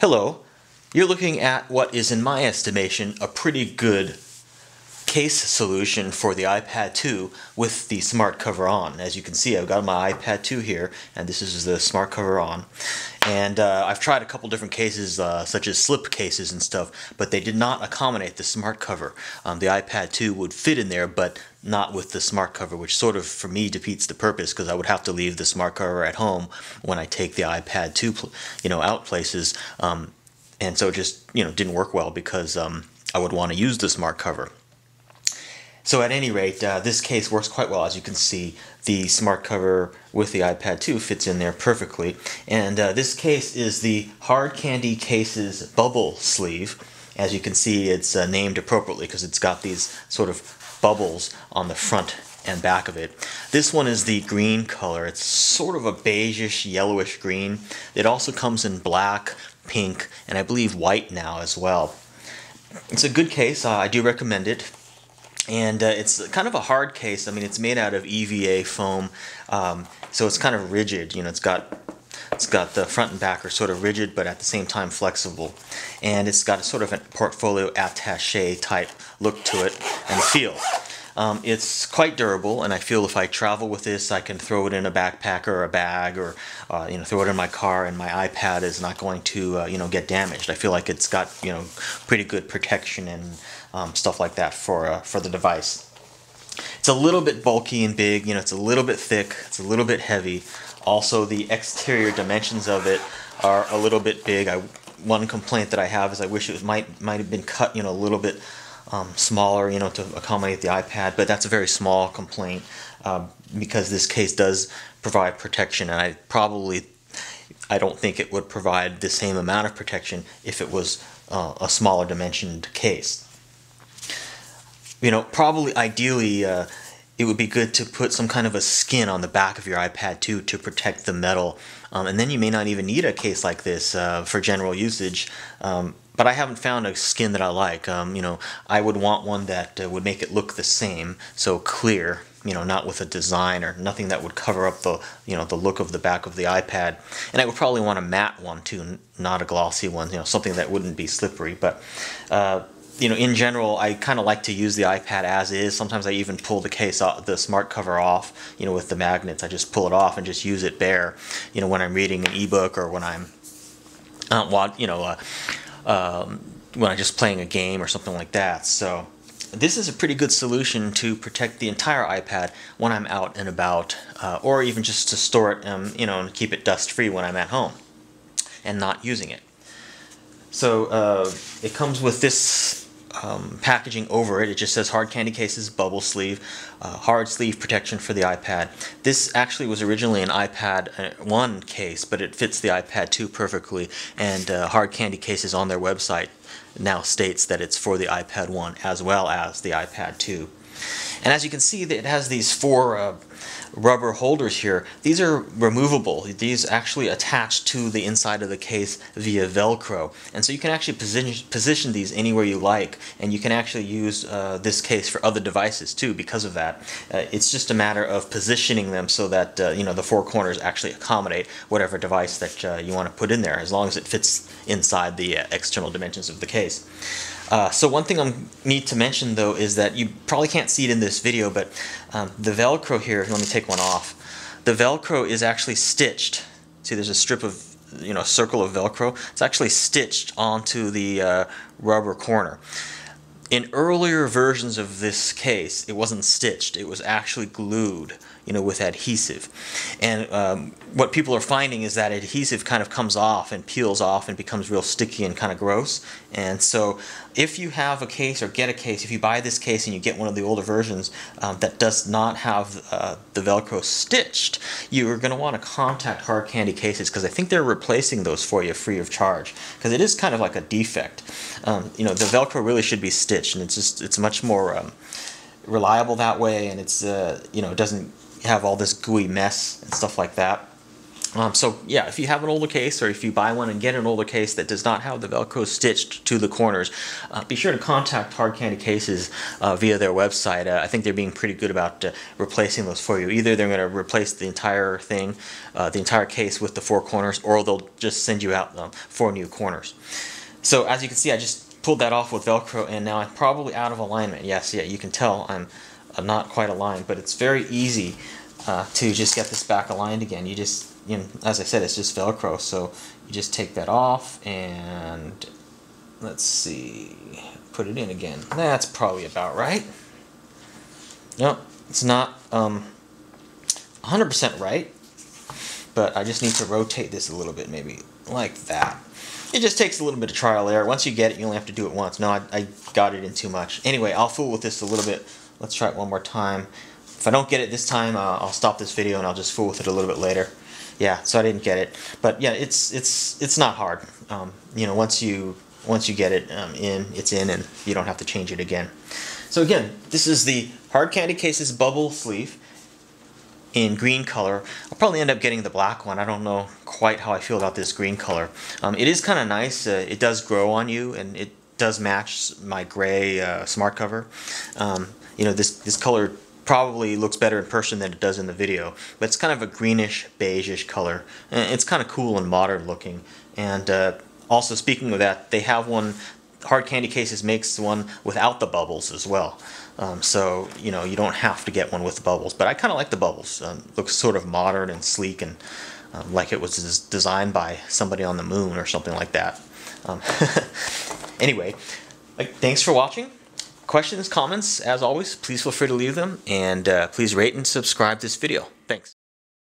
Hello, you're looking at what is, in my estimation, a pretty good case solution for the iPad 2 with the smart cover on. As you can see, I've got my iPad 2 here, and this is the smart cover on. And I've tried a couple different cases, such as slip cases and stuff, but they did not accommodate the smart cover. The iPad 2 would fit in there, but not with the smart cover, which sort of, for me, defeats the purpose, because I would have to leave the smart cover at home when I take the iPad 2, out places. And so it just, didn't work well because I would want to use the smart cover. So at any rate, this case works quite well. As you can see, the smart cover with the iPad 2 fits in there perfectly. And this case is the Hard Candy Case's bubble sleeve. As you can see, it's named appropriately because it's got these sort of bubbles on the front and back of it. This one is the green color. It's sort of a beigeish, yellowish green. It also comes in black, pink, and I believe white now as well. It's a good case. I do recommend it. And it's kind of a hard case. I mean, it's made out of EVA foam, so it's kind of rigid. It's got the front and back are sort of rigid, but at the same time flexible. And it's got a sort of a portfolio attaché type look to it and feel. It's quite durable, and I feel if I travel with this, I can throw it in a backpack or a bag, or throw it in my car, and my iPad is not going to get damaged. I feel like it's got pretty good protection and stuff like that for the device. It's a little bit bulky and big. It's a little bit thick. It's a little bit heavy. Also, the exterior dimensions of it are a little bit big. One complaint that I have is I wish it might have been cut a little bit smaller, to accommodate the iPad, but that's a very small complaint because this case does provide protection, and I don't think it would provide the same amount of protection if it was a smaller dimensioned case. Probably ideally it would be good to put some kind of a skin on the back of your iPad 2 to protect the metal, and then you may not even need a case like this for general usage. But I haven't found a skin that I like. I would want one that would make it look the same, so clear, not with a design or nothing that would cover up the, the look of the back of the iPad. And I would probably want a matte one too, not a glossy one, something that wouldn't be slippery. But, in general, I kind of like to use the iPad as is. Sometimes I even pull the case off, the smart cover off, with the magnets. I just pull it off and just use it bare, when I'm reading an ebook or when I'm, when I'm just playing a game or something like that. So this is a pretty good solution to protect the entire iPad when I'm out and about, or even just to store it, and keep it dust-free when I'm at home and not using it. So it comes with this packaging over it. It just says Hard Candy Cases bubble sleeve, hard sleeve protection for the iPad. This actually was originally an iPad 1 case, but it fits the iPad 2 perfectly, and Hard Candy Cases on their website now states that it's for the iPad 1 as well as the iPad 2. And as you can see, it has these 4 rubber holders here. These are removable. These actually attach to the inside of the case via Velcro, and so you can actually position these anywhere you like, and you can actually use this case for other devices too because of that. It's just a matter of positioning them so that the 4 corners actually accommodate whatever device that you want to put in there, as long as it fits inside the external dimensions of the case. So one thing I need to mention though is that you probably can't see it in this video, but the Velcro here, let me take one off. The Velcro is actually stitched. See, there's a strip of, circle of Velcro. It's actually stitched onto the rubber corner. In earlier versions of this case, it wasn't stitched. It was actually glued, with adhesive. And what people are finding is that adhesive kind of comes off and peels off and becomes real sticky and kind of gross. And so if you have a case or get a case, if you buy this case and you get one of the older versions that does not have the Velcro stitched, you're going to want to contact Hard Candy Cases, because I think they're replacing those for you free of charge, because it is kind of like a defect. The Velcro really should be stitched, and it's much more reliable that way, and it's it doesn't have all this gooey mess and stuff like that. So yeah, if you have an older case, or if you buy one and get an older case that does not have the Velcro stitched to the corners, be sure to contact Hard Candy Cases via their website. I think they're being pretty good about replacing those for you. Either they're going to replace the entire thing, the entire case with the 4 corners, or they'll just send you out 4 new corners. So as you can see, I just pulled that off with Velcro, and now I'm probably out of alignment. Yes, yeah, you can tell I'm not quite aligned, but it's very easy to just get this back aligned again. You just, as I said, it's just Velcro, so you just take that off and let's see, put it in again. That's probably about right. No, it's not 100% right, but I just need to rotate this a little bit, maybe like that. It just takes a little bit of trial error. Once you get it, you only have to do it once. No, I got it in too much. Anyway, I'll fool with this a little bit. Let's try it one more time. If I don't get it this time, I'll stop this video and I'll just fool with it a little bit later. Yeah, so I didn't get it, but yeah, it's not hard. Once you get it it's in, and you don't have to change it again. So again, this is the Hard Candy Cases bubble sleeve in green color. I'll probably end up getting the black one. I don't know quite how I feel about this green color. It is kind of nice. It does grow on you, and it does match my gray smart cover. This color probably looks better in person than it does in the video, but it's kind of a greenish beige-ish color, and it's kind of cool and modern looking. And also, speaking of that, they have one, Hard Candy Cases makes one without the bubbles as well. So you don't have to get one with the bubbles, but I kind of like the bubbles. Looks sort of modern and sleek, and like it was designed by somebody on the moon or something like that. Anyway, thanks for watching. Questions, comments, as always, please feel free to leave them, and please rate and subscribe this video. Thanks.